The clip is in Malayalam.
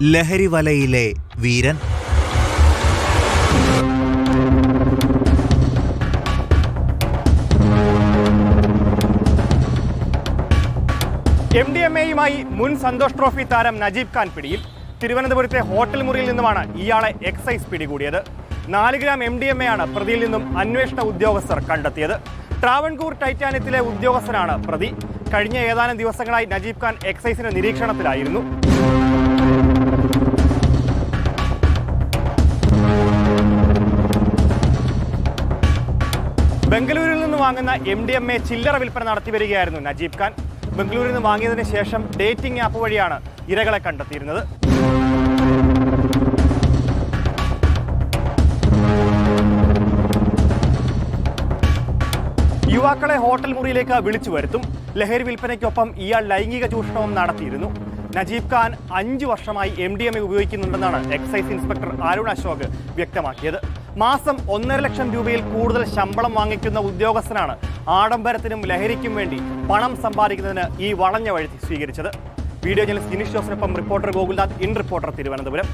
ലഹരി വലയിലെ വീരൻ. MDMA-യുമായി മുൻ സന്തോഷ് ട്രോഫി താരം നജീബ് ഖാൻ പിടിയിൽ. തിരുവനന്തപുരത്തെ ഹോട്ടൽ മുറിയിൽ നിന്നുമാണ് ഇയാളെ എക്സൈസ് പിടികൂടിയത്. 4 ഗ്രാം MDMA ആണ് പ്രതിയിൽ നിന്നും അന്വേഷണ ഉദ്യോഗസ്ഥർ കണ്ടെത്തിയത്. ട്രാവൻകൂർ ടൈറ്റാനിയത്തിലെ ഉദ്യോഗസ്ഥനാണ് പ്രതി. കഴിഞ്ഞ ഏതാനും ദിവസങ്ങളായി നജീബ് ഖാൻ എക്സൈസിന്റെ നിരീക്ഷണത്തിലായിരുന്നു. ബംഗളൂരുവിൽ നിന്ന് വാങ്ങുന്ന MDMA ചില്ലറ വിൽപ്പന നടത്തിവരികയായിരുന്നു നജീബ് ഖാൻ. ബംഗളൂരിൽ നിന്ന് വാങ്ങിയതിന് ശേഷം ഡേറ്റിംഗ് ആപ്പ് വഴിയാണ് ഇരകളെ കണ്ടെത്തിയിരുന്നത്. യുവാക്കളെ ഹോട്ടൽ മുറിയിലേക്ക് വിളിച്ചു വരുത്തും. ലഹരി വിൽപ്പനയ്ക്കൊപ്പം ഇയാൾ ലൈംഗിക ചൂഷണവും നടത്തിയിരുന്നു. നജീബ് ഖാൻ 5 വർഷമായി MDMA ഉപയോഗിക്കുന്നുണ്ടെന്നാണ് എക്സൈസ് ഇൻസ്പെക്ടർ അരുൺ അശോക് വ്യക്തമാക്കിയത്. മാസം 1.5 ലക്ഷം രൂപയിൽ കൂടുതൽ ശമ്പളം വാങ്ങിക്കുന്ന ഉദ്യോഗസ്ഥനാണ് ആഡംബരത്തിനും ലഹരിക്കും വേണ്ടി പണം സമ്പാദിക്കുന്നതിന് ഈ വളഞ്ഞ വഴി സ്വീകരിച്ചത്. വീഡിയോ ജേർണലിസ്റ്റ് ജിനീഷ് ജോസിനൊപ്പം reporter Gokulnath, in reporter, Thiruvananthapuram.